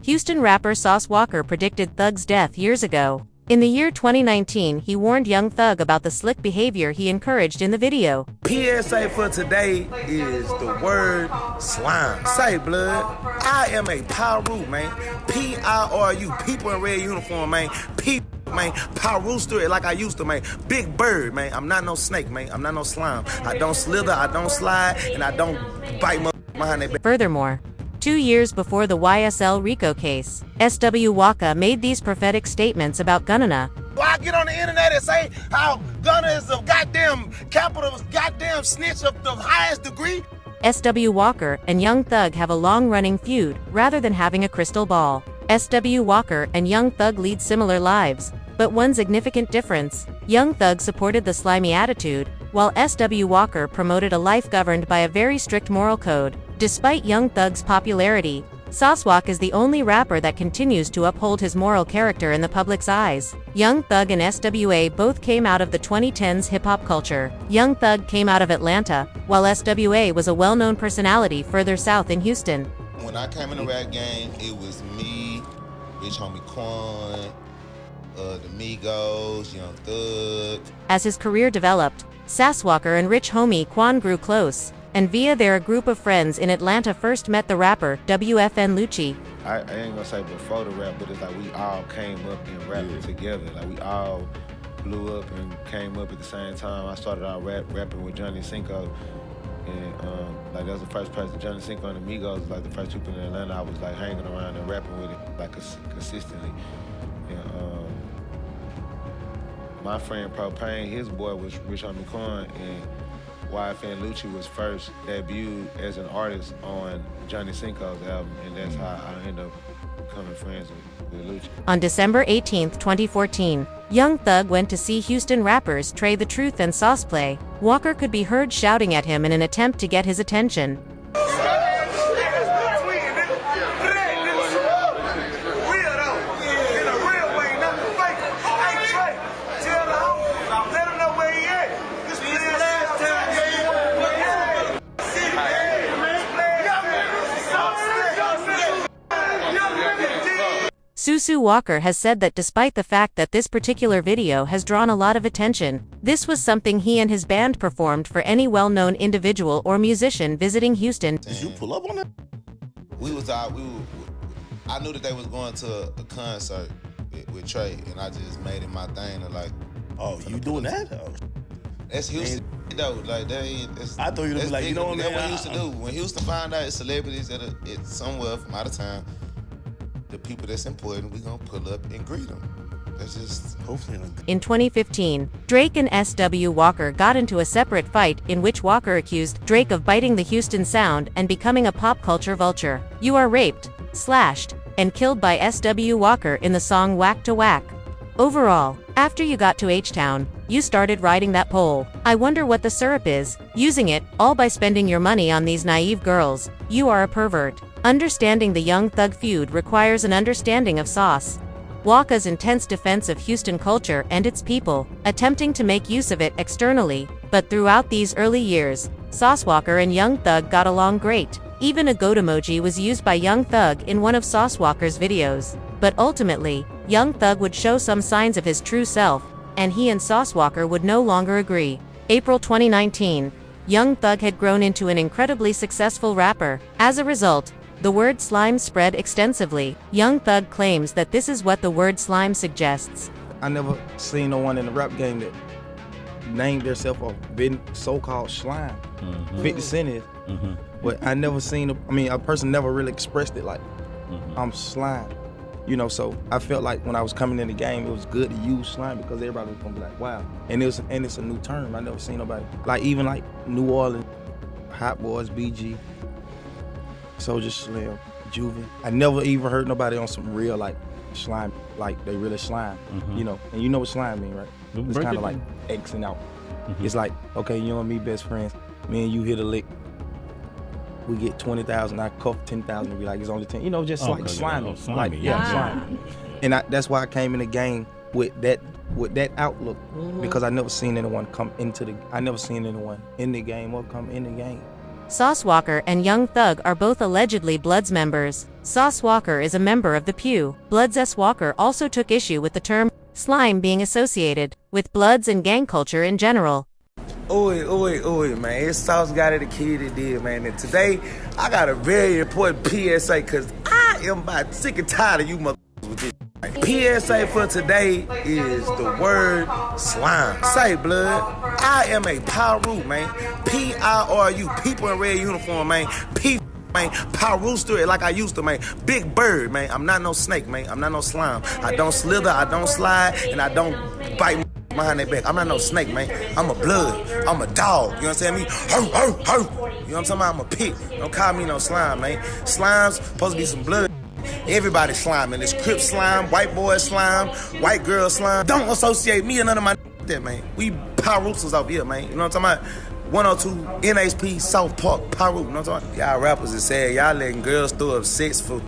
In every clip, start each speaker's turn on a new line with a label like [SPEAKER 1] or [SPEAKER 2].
[SPEAKER 1] Houston rapper Sauce Walka predicted Thug's death years ago. In the year 2019, he warned Young Thug about the slick behavior he encouraged in the video.
[SPEAKER 2] PSA for today is the word slime. Say, blood, I am a Pyru, man. P-I-R-U, people in red uniform, man. Man, Rooster like I used to, man. Big bird, man. I'm not no snake, man. I'm not no slime. I don't slither, I don't slide, and I don't bite behind that.
[SPEAKER 1] Furthermore, 2 years before the YSL RICO case, SW Walka made these prophetic statements about Gunna.
[SPEAKER 2] Well, I get on the internet and say how Gunna is a goddamn capital, goddamn snitch of the highest degree.
[SPEAKER 1] SW Walka and Young Thug have a long-running feud, rather than having a crystal ball. SW Walka and Young Thug lead similar lives, but one significant difference: Young Thug supported the slimy attitude, while SW Walka promoted a life governed by a very strict moral code. Despite Young Thug's popularity, Sauce Walka is the only rapper that continues to uphold his moral character in the public's eyes. Young Thug and SWA both came out of the 2010s hip-hop culture. Young Thug came out of Atlanta, while SWA was a well-known personality further south in Houston.
[SPEAKER 3] When I came in the rap game, it was me, Rich Homie Quan, the Migos, Young Thug.
[SPEAKER 1] As his career developed, Sauce Walka and Rich Homie Quan grew close, and via their group of friends in Atlanta first met the rapper WFN Lucci.
[SPEAKER 4] I ain't gonna say before the rap, but it's like we all came up and rapped together. Like we all blew up and came up at the same time. I started out rapping with Johnny Cinco, and like that was the first person. Johnny Cinco and the Migos was like the first people in Atlanta I was like hanging around and rapping with it like consistently. And my friend Prophetic, his boy was Rich Homie Quan, and YFN Lucci was first debuted as an artist on Johnny Cinco's album, and that's how I ended up becoming friends with Lucci.
[SPEAKER 1] On December 18, 2014, Young Thug went to see Houston rappers Trey the Truth and Sauce play. Walka could be heard shouting at him in an attempt to get his attention. Susu Walka has said that despite the fact that this particular video has drawn a lot of attention, this was something he and his band performed for any well-known individual or musician visiting Houston.
[SPEAKER 3] Did you pull up on it? I knew that they was going to a concert with Trey, and I just made it my thing to like.
[SPEAKER 5] Oh, you doing that? Oh.
[SPEAKER 3] That's Houston though. Like
[SPEAKER 5] I thought you'd be like, you know what, man?
[SPEAKER 3] That's what Houston do. When Houston find out it's celebrities that are somewhere from out of town, the people that's important, we gonna pull up and greet them. That's just hopefully.
[SPEAKER 1] In 2015, Drake and SW Walka got into a separate fight in which Walka accused Drake of biting the Houston sound and becoming a pop culture vulture. You are raped, slashed, and killed by SW Walka in the song Whack to Whack. Overall, after you got to H-Town, you started riding that pole. I wonder what the syrup is, using it, all by spending your money on these naive girls. You are a pervert. Understanding the Young Thug feud requires an understanding of Sauce Walka's intense defense of Houston culture and its people, attempting to make use of it externally, but throughout these early years, Sauce Walka and Young Thug got along great. Even a goat emoji was used by Young Thug in one of Sauce Walka's videos. But ultimately, Young Thug would show some signs of his true self, and he and Sauce Walka would no longer agree. April 2019, Young Thug had grown into an incredibly successful rapper. As a result, the word slime spread extensively. Young Thug claims that this is what the word slime suggests.
[SPEAKER 2] I never seen no one in the rap game that named themselves or been so-called slime. 50 Cent is. But I never seen, a person never really expressed it like, I'm slime. You know, so I felt like when I was coming in the game, it was good to use slime because everybody was gonna be like, wow. And it's a new term. I never seen nobody. Like even like New Orleans, Hot Boys, BG, Soulja Slim, Juvie. I never even heard nobody on some real like slime, like they really slime, you know. And you know what slime mean, right? It's kind of like Xing out. It's like, okay, you and me best friends, me and you hit a lick, we get 20,000, I cuff 10,000 and be like, it's only 10, you know, just like slimy. Like, slimy. And that's why I came in the game with that outlook, because I never seen anyone come into I never seen anyone in the game or come in the game.
[SPEAKER 1] Sauce Walka and Young Thug are both allegedly Bloods members. Sauce Walka is a member of the Pew. Bloods. Walka also took issue with the term slime being associated with Bloods and gang culture in general.
[SPEAKER 6] Oi, man. It's Sauce got it, the kid it did, man. And today, I got a very important PSA, because I am about sick and tired of you motherfuckers with this. PSA for today is the word slime. Say, blood, I am a Pyru, man. P-I-R-U, people in red uniform, man. Man, Rooster like I used to, man. Big bird, man. I'm not no snake, man. I'm not no slime. I don't slither, I don't slide, and I don't bite behind their back. I'm not no snake, man. I'm a blood. I'm a dog. You know what I'm saying? You know what I'm talking about? I'm a pig. Don't call me no slime, man. Slime's supposed to be some blood. Everybody slime, and it's Crip slime, white boy slime, white girl slime. Don't associate me and none of my that, man. We Roosters out here, man. You know what I'm talking about? 102 NHP South Park, Pyru. You know what I'm talking about? Y'all rappers is sad. Y'all letting girls throw up sex for.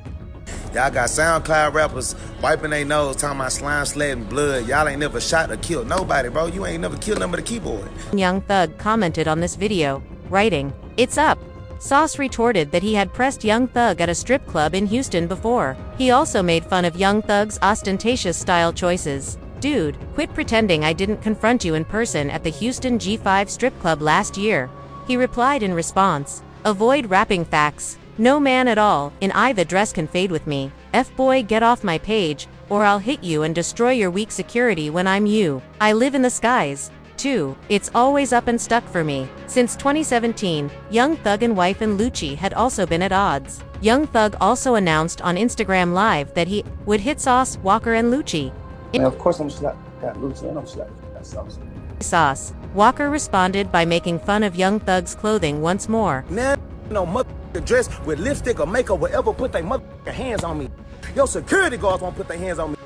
[SPEAKER 6] Y'all got SoundCloud rappers wiping their nose, talking about slime, sledding blood. Y'all ain't never shot or killed nobody, bro. You ain't never killed nobody but a keyboard.
[SPEAKER 1] Young Thug commented on this video, writing, "It's up." Sauce retorted that he had pressed Young Thug at a strip club in Houston before. He also made fun of Young Thug's ostentatious style choices. "Dude, quit pretending I didn't confront you in person at the Houston G5 strip club last year." He replied in response, "Avoid rapping facts. No man at all, in I the dress can fade with me. F-boy, get off my page, or I'll hit you and destroy your weak security when I'm you. I live in the skies. 2. It's always up and stuck for me." Since 2017, Young Thug and wife and Lucci had also been at odds. Young Thug also announced on Instagram Live that he would hit Sauce, Walka and Lucci.
[SPEAKER 7] And of course I'm slap that Lucci and I'm slap that Sauce.
[SPEAKER 1] Sauce. Walka responded by making fun of Young Thug's clothing once more.
[SPEAKER 6] Now, no motherfucking dress with lipstick or makeup will ever put their motherfucking hands on me. Your security guards won't put their hands on me.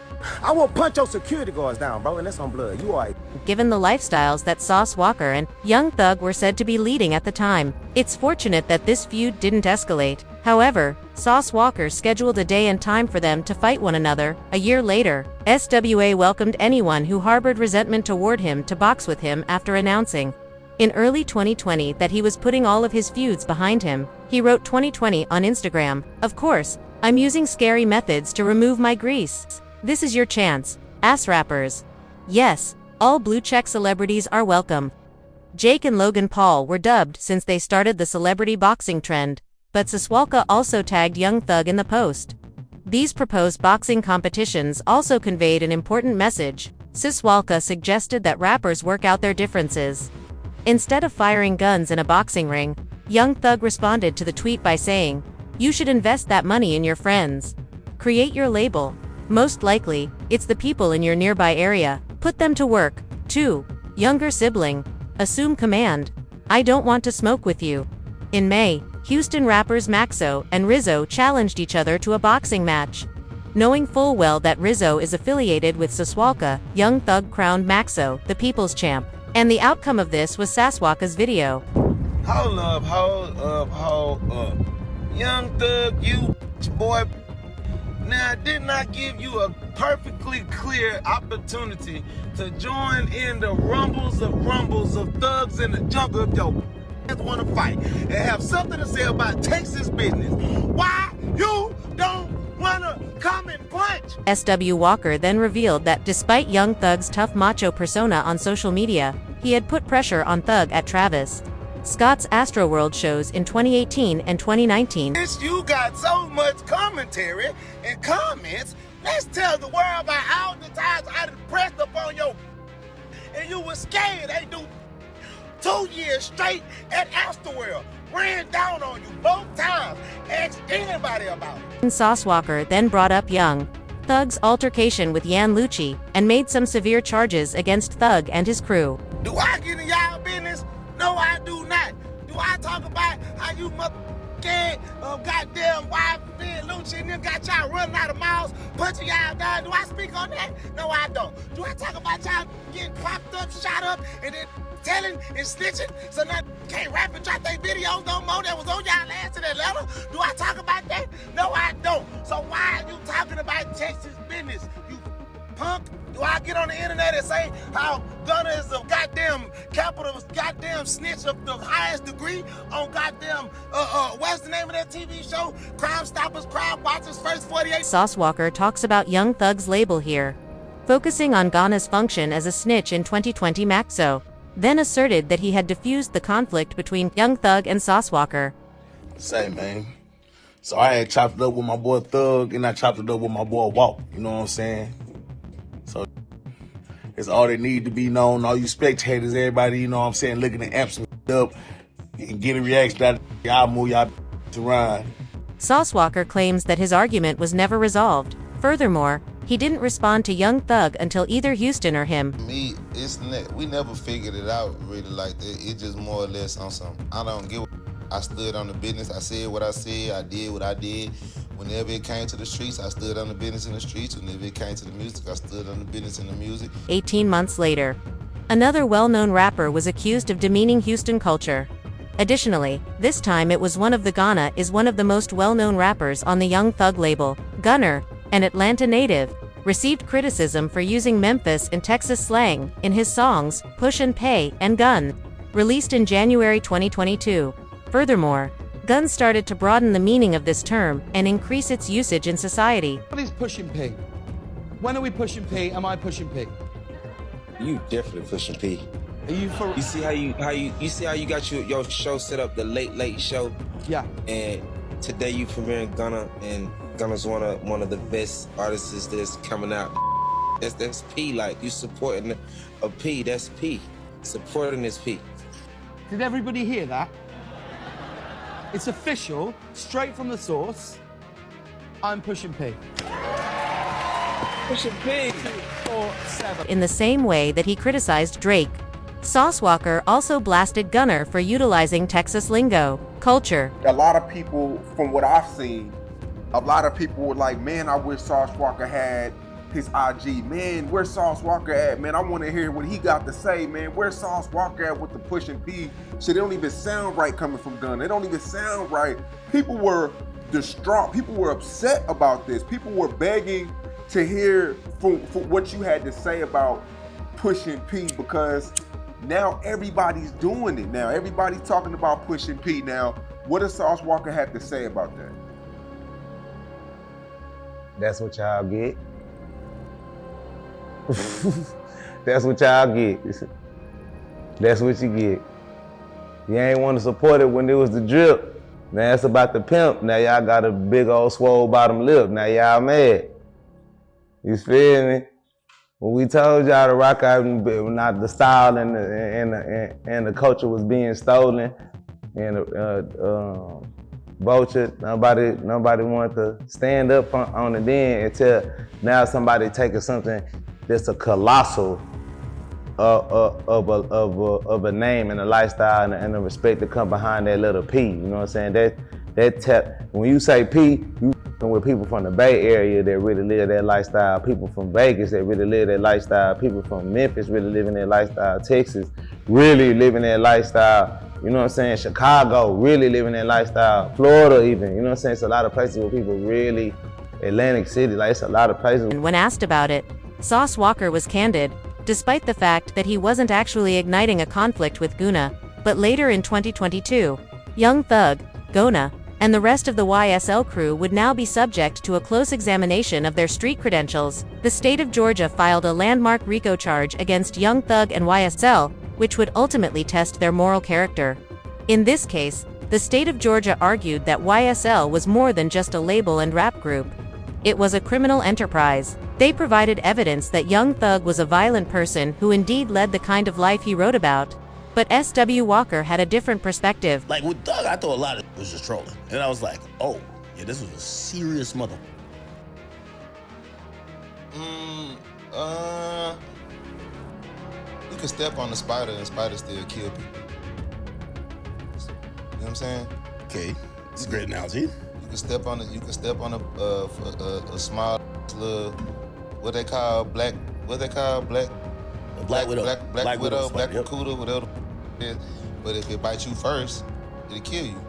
[SPEAKER 6] I will punch your security guards down, bro, and that's on blood. You alright.
[SPEAKER 1] Given the lifestyles that Sauce Walka and Young Thug were said to be leading at the time, it's fortunate that this feud didn't escalate. However, Sauce Walka scheduled a day and time for them to fight one another. A year later, SWA welcomed anyone who harbored resentment toward him to box with him after announcing in early 2020 that he was putting all of his feuds behind him. He wrote 2020 on Instagram, "Of course, I'm using scary methods to remove my grease. This is your chance, ass rappers. Yes, all blue check celebrities are welcome." Jake and Logan Paul were dubbed since they started the celebrity boxing trend, but Walka also tagged Young Thug in the post. These proposed boxing competitions also conveyed an important message. Walka suggested that rappers work out their differences instead of firing guns in a boxing ring. Young Thug responded to the tweet by saying, "You should invest that money in your friends. Create your label. Most likely, it's the people in your nearby area. Put them to work. 2. Younger sibling. Assume command. I don't want to smoke with you." In May, Houston rappers Maxo and Rizzo challenged each other to a boxing match. Knowing full well that Rizzo is affiliated with Walka, Young Thug crowned Maxo the people's champ. And the outcome of this was Walka's video.
[SPEAKER 6] Hold up. Young Thug, you boy. Now, didn't I give you a perfectly clear opportunity to join in the rumbles of thugs in the jungle if your want to fight and have something to say about Texas business? Why you don't want to come and punch?
[SPEAKER 1] SW Walka then revealed that despite Young Thug's tough macho persona on social media, he had put pressure on Thug at Travis Scott's Astroworld shows in 2018 and 2019.
[SPEAKER 6] You got so much commentary and comments. Let's tell the world about all the times I done pressed up on your and you were scared. They do 2 years straight at Astroworld. Ran down on you both times. Ask anybody about it.
[SPEAKER 1] Sauce Walka then brought up Young Thug's altercation with Yan Lucci and made some severe charges against Thug and his crew.
[SPEAKER 6] Do I get in y'all business? No, I do not. Do I talk about how you motherfucking goddamn wife and Lucci and them got y'all running out of mouths, punching y'all down? Do I speak on that? No, I don't. Do I talk about y'all getting popped up, shot up, and then telling and snitching so now can't rap and drop their videos no more that was on y'all last in Atlanta? Do I talk about that? No, I don't. So why are you talking about Texas business, you punk? Do I get on the internet and say how Gunna is a goddamn capital, goddamn snitch of the highest degree on goddamn, what's the name of that TV show? Crime Stoppers, Crime Watchers, First 48.
[SPEAKER 1] Sauce Walka talks about Young Thug's label here, focusing on Gunna's function as a snitch in 2020 Maxo, then asserted that he had diffused the conflict between Young Thug and Sauce Walka.
[SPEAKER 5] Same, man. So I had chopped it up with my boy Thug, and I chopped it up with my boy Walk. You know what I'm saying? So it's all that need to be known. All you spectators, everybody, you know what I'm saying, looking to amp some up and get a reaction out of y'all, move y'all to run.
[SPEAKER 1] Sauce Walka claims that his argument was never resolved. Furthermore, he didn't respond to Young Thug until either Houston or him.
[SPEAKER 3] Me, we never figured it out really like that. It's just more or less on some, I don't give a, I stood on the business, I said what I said, I did what I did. Whenever it came to the streets, I stood on the business in the streets. Whenever it came to the music, I stood on the business in the music.
[SPEAKER 1] 18 months later, another well-known rapper was accused of demeaning Houston culture. Additionally, this time it was one of the Gunna is one of the most well-known rappers on the Young Thug label. Gunna, an Atlanta native, received criticism for using Memphis and Texas slang in his songs Push and Pay and Gun, released in January 2022. Furthermore, Gun started to broaden the meaning of this term and increase its usage in society.
[SPEAKER 8] What is pushing P? When are we pushing P? Am I pushing P?
[SPEAKER 9] You definitely pushing P.
[SPEAKER 8] Are you for?
[SPEAKER 9] You see how you got your show set up, the late show.
[SPEAKER 8] Yeah.
[SPEAKER 9] And today you premiering Gunna, and Gunna's one of the best artists that's coming out. That's P. Like, you supporting a P. That's P. Supporting is P.
[SPEAKER 8] Did everybody hear that? It's official, straight from the source. I'm pushing P.
[SPEAKER 9] Pushing P.
[SPEAKER 8] 4, 7.
[SPEAKER 1] In the same way that he criticized Drake, Sauce Walka also blasted Gunna for utilizing Texas lingo, culture.
[SPEAKER 10] A lot of people, from what I've seen, a lot of people were like, man, I wish Sauce Walka had his IG. Man, where's Sauce Walka at? Man, I want to hear what he got to say, man. Where's Sauce Walka at with the pushing P? Shit, it don't even sound right coming from Gunna. It don't even sound right. People were distraught. People were upset about this. People were begging to hear for what you had to say about pushing P, because now everybody's doing it. Now everybody's talking about pushing P. Now, what does Sauce Walka have to say about that?
[SPEAKER 6] That's what y'all get. That's what y'all get. That's what you get. You ain't want to support it when it was the drip. Now it's about the pimp. Now y'all got a big old swole bottom lip. Now y'all mad. You feel me? When we told y'all to rock out, not the style and the culture was being stolen, and vulture, nobody wanted to stand up on it then, until now somebody taking something that's a colossal of a name and a lifestyle and a respect to come behind that little P. You know what I'm saying? When you say P, you with people from the Bay Area that really live that lifestyle, people from Vegas that really live that lifestyle, people from Memphis really living that lifestyle, Texas really living that lifestyle, you know what I'm saying? Chicago really living that lifestyle, Florida even, you know what I'm saying? It's a lot of places where people really, Atlantic City, like it's a lot of places.
[SPEAKER 1] When asked about it, Sauce Walka was candid, despite the fact that he wasn't actually igniting a conflict with Gunna. But later in 2022, Young Thug, Gunna, and the rest of the YSL crew would now be subject to a close examination of their street credentials. The state of Georgia filed a landmark RICO charge against Young Thug and YSL, which would ultimately test their moral character. In this case, the state of Georgia argued that YSL was more than just a label and rap group. It was a criminal enterprise. They provided evidence that Young Thug was a violent person who indeed led the kind of life he wrote about. But S.W. Walker had a different perspective.
[SPEAKER 5] Like with Thug, I thought a lot of it was just trolling. And I was like, oh, yeah, this was a serious mother.
[SPEAKER 3] You can step on the spider and spider still kill people. You know what I'm saying?
[SPEAKER 5] Okay, it's a great analogy.
[SPEAKER 3] You can step on a small little, what they call black widow, black Cuda, whatever it is. But if it bites you first, it'll kill you.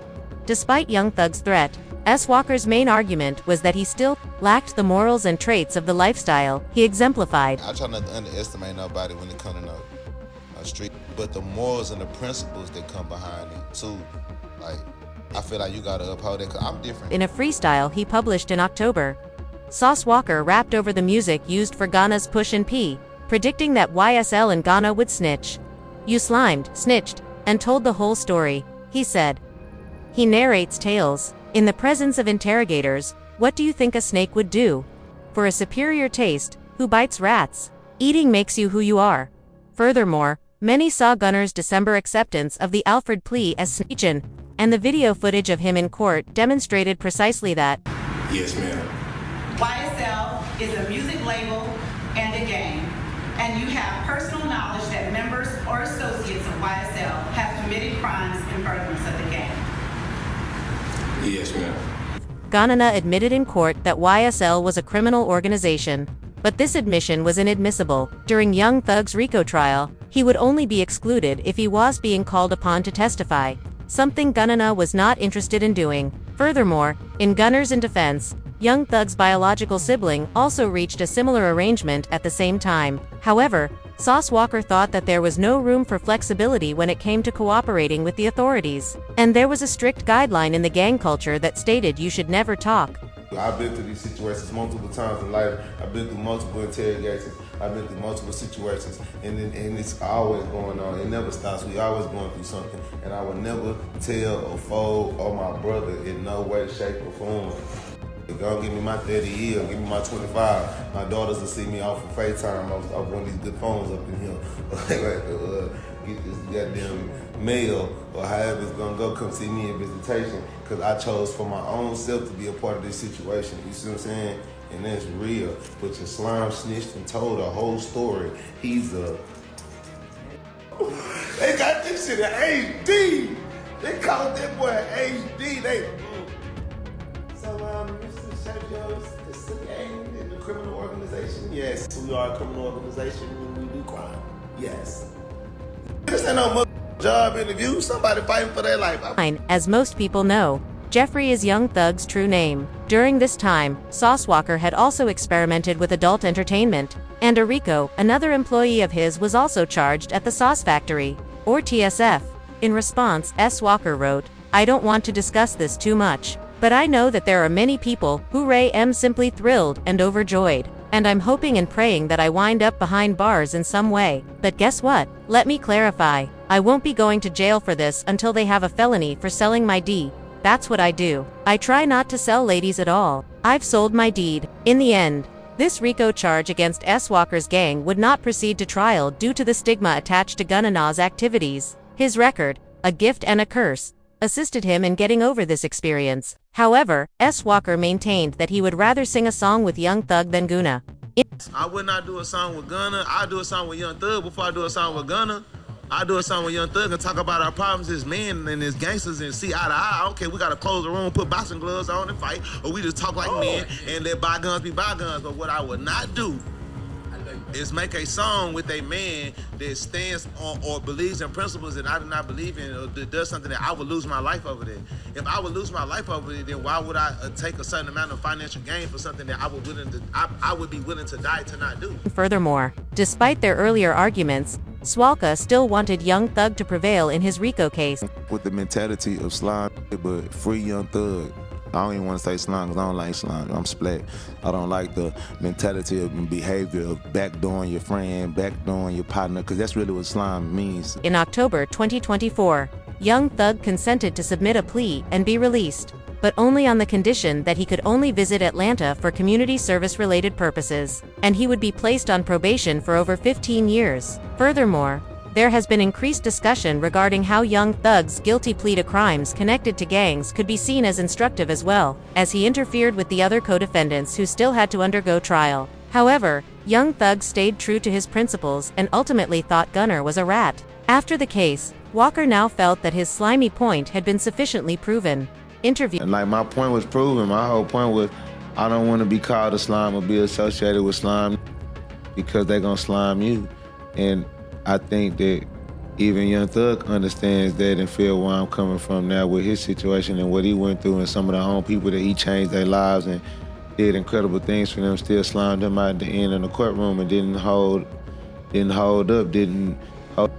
[SPEAKER 1] Despite Young Thug's threat, S. Walker's main argument was that he still lacked the morals and traits of the lifestyle he exemplified.
[SPEAKER 3] I try not to underestimate nobody when it comes to no street, but the morals and the principles that come behind it too. Like, I feel like you gotta uphold it, 'cause I'm different.
[SPEAKER 1] In a freestyle he published in October, Sauce Walka rapped over the music used for Gunna's Push and P, predicting that YSL and Gunna would snitch. "You slimed, snitched, and told the whole story," he said. He narrates tales. "In the presence of interrogators, what do you think a snake would do? For a superior taste, who bites rats? Eating makes you who you are." Furthermore, many saw Gunna's December acceptance of the Alfred plea as snitching, and the video footage of him in court demonstrated precisely that.
[SPEAKER 11] Yes, ma'am.
[SPEAKER 12] YSL is a music label and a gang, and you have personal knowledge that members or associates of YSL have committed crimes in furtherance of the gang.
[SPEAKER 11] Yes, ma'am.
[SPEAKER 1] Gunna admitted in court that YSL was a criminal organization, but this admission was inadmissible. During Young Thug's RICO trial, he would only be excluded if he was being called upon to testify, something Gunna was not interested in doing. Furthermore, in Gunna's defense, Young Thug's biological sibling also reached a similar arrangement at the same time. However, Sauce Walka thought that there was no room for flexibility when it came to cooperating with the authorities, and there was a strict guideline in the gang culture that stated you should never talk.
[SPEAKER 3] I've been through these situations multiple times in life. I've been through multiple interrogations. I've been through multiple situations, and it's always going on. It never stops. We always going through something, and I would never tell or fold or my brother in no way, shape, or form. Go give me my 30 years, give me my 25. My daughters will see me off of FaceTime off one of these good phones up in here. Get this goddamn mail or however it's gonna go, come see me in visitation, because I chose for my own self to be a part of this situation. You see what I'm saying? And that's real. But your slime snitched and told a whole story. He's a... They got this shit in HD. They called that boy HD. It's a gang in the criminal organization. Yes, we are a criminal organization when we do crime. Yes. This ain't no job interview. Somebody fighting for their life.
[SPEAKER 1] As most people know, Jeffrey is Young Thug's true name. During this time, Sauce Walka had also experimented with adult entertainment, and RICO, another employee of his, was also charged at the Sauce Factory, or TSF. In response, S. Walka wrote, "I don't want to discuss this too much, but I know that there are many people who am simply thrilled and overjoyed, and I'm hoping and praying that I wind up behind bars in some way. But guess what? Let me clarify. I won't be going to jail for this until they have a felony for selling my D. That's what I do. I try not to sell ladies at all. I've sold my deed." In the end, this RICO charge against S. Walka's gang would not proceed to trial due to the stigma attached to Gunna's activities. His record, a gift and a curse, assisted him in getting over this experience. However, S. Walka maintained that he would rather sing a song with Young Thug than Gunna.
[SPEAKER 3] I would not do a song with Gunna. I'd do a song with Young Thug before I do a song with Gunna. I do a song with Young Thug and talk about our problems as men and as gangsters and see eye to eye. Okay, we gotta close the room, put boxing gloves on and fight, or we just talk like men and let bygones be bygones. But what I would not do is make a song with a man that stands on or believes in principles that I do not believe in, or that does something that I would lose my life over there. If I would lose my life over it, then why would I take a certain amount of financial gain for something that I would be willing to die to not do?
[SPEAKER 1] Furthermore, despite their earlier arguments, Walka still wanted Young Thug to prevail in his RICO case.
[SPEAKER 3] With the mentality of slime, but free Young Thug. I don't even want to say slime because I don't like slime. I'm splat. I don't like the mentality of behavior of backdooring your friend, backdooring your partner, because that's really what slime means.
[SPEAKER 1] In October 2024, Young Thug consented to submit a plea and be released, but only on the condition that he could only visit Atlanta for community service-related purposes, and he would be placed on probation for over 15 years. Furthermore, there has been increased discussion regarding how Young Thug's guilty plea to crimes connected to gangs could be seen as instructive as well, as he interfered with the other co-defendants who still had to undergo trial. However, Young Thug stayed true to his principles and ultimately thought Gunna was a rat. After the case, Walka now felt that his slimy point had been sufficiently proven.
[SPEAKER 4] And like my point was proven. My whole point was I don't want to be called a slime or be associated with slime because they're gonna slime you. And I think that even Young Thug understands that and feel where I'm coming from now with his situation and what he went through and some of the own people that he changed their lives and did incredible things for them, still slimed them out at the end in the courtroom and didn't hold up.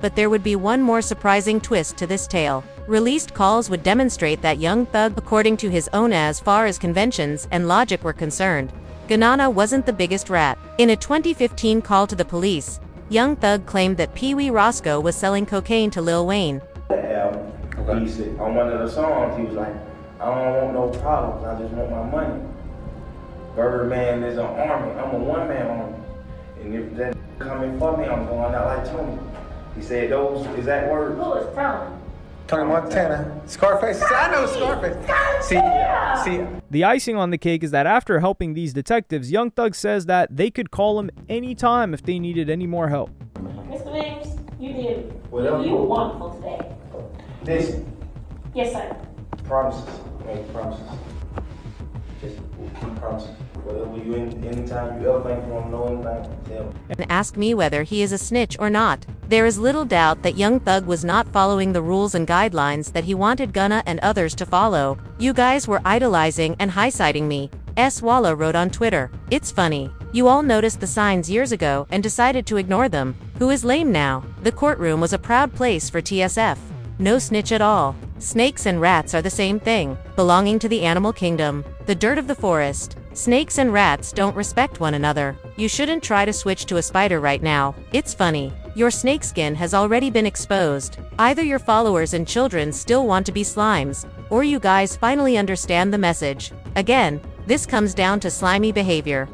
[SPEAKER 1] But there would be one more surprising twist to this tale. Released calls would demonstrate that Young Thug, according to his own, as far as conventions and logic were concerned, Gunna wasn't the biggest rat. In a 2015 call to the police, Young Thug claimed that Pee Wee Roscoe was selling cocaine to Lil Wayne.
[SPEAKER 2] He said, on one of the songs, he was like, I don't want no problems, I just want my money. Birdman is an army, I'm a one-man army. And if that coming for me, I'm going out like Tony. He said those exact words.
[SPEAKER 13] Who is Tony?
[SPEAKER 14] Tony Montana. Scarface. I know Scarface. See.
[SPEAKER 15] The icing on the cake is that after helping these detectives, Young Thug says that they could call him anytime if they needed any more help.
[SPEAKER 13] Mr. Williams, you did.
[SPEAKER 2] Whatever.
[SPEAKER 13] You were wonderful today.
[SPEAKER 2] Listen.
[SPEAKER 13] Yes, sir.
[SPEAKER 2] Promises. Make promises. Just keep promises. Whatever you anytime you ever think you want to know anything, tell me.
[SPEAKER 1] And ask me whether he is a snitch or not. There is little doubt that Young Thug was not following the rules and guidelines that he wanted Gunna and others to follow. You guys were idolizing and high-siding me. S. Walla wrote on Twitter. It's funny. You all noticed the signs years ago and decided to ignore them. Who is lame now? The courtroom was a proud place for TSF. No snitch at all. Snakes and rats are the same thing, belonging to the animal kingdom, the dirt of the forest. Snakes and rats don't respect one another. You shouldn't try to switch to a spider right now. It's funny. Your snakeskin has already been exposed. Either your followers and children still want to be slimes, or you guys finally understand the message. Again, this comes down to slimy behavior.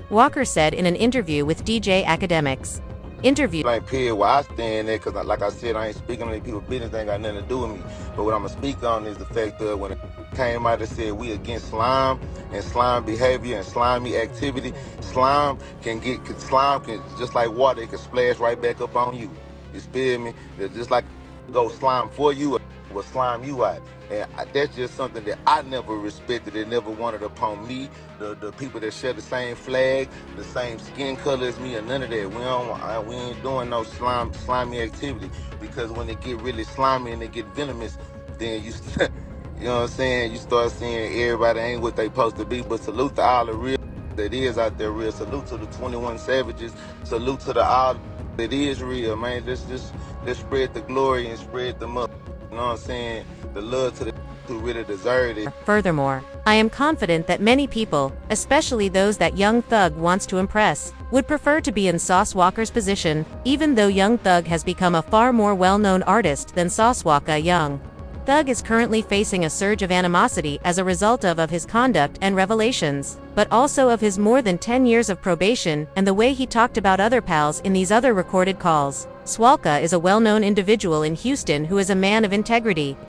[SPEAKER 1] Walker said in an interview with DJ Academics.
[SPEAKER 3] Like period where I stand there, because like I said, I ain't speaking on any people's business, ain't got nothing to do with me. But what I'm going to speak on is the fact that when it came out and said we against slime and slime behavior and slimy activity, slime can just like water, it can splash right back up on you. You feel me? It's just like go slime for you or slime you out. And that's just something that I never respected and never wanted upon me. The people that share the same flag, the same skin color as me, or none of that. We ain't doing no slimy activity, because when it get really slimy and it get venomous, then you know what I'm saying, you start seeing everybody ain't what they supposed to be. But salute to all the real that is out there real. Salute to the 21 Savages. Salute to the all that is real, man. Let's spread the glory and spread the love. You know what I'm saying? The love to the who really deserve it.
[SPEAKER 1] Furthermore, I am confident that many people, especially those that Young Thug wants to impress, would prefer to be in Sauce Walker's position, even though Young Thug has become a far more well-known artist than Sauce Walka. Young Thug is currently facing a surge of animosity as a result of his conduct and revelations, but also of his more than 10 years of probation and the way he talked about other pals in these other recorded calls. Swalka is a well-known individual in Houston who is a man of integrity.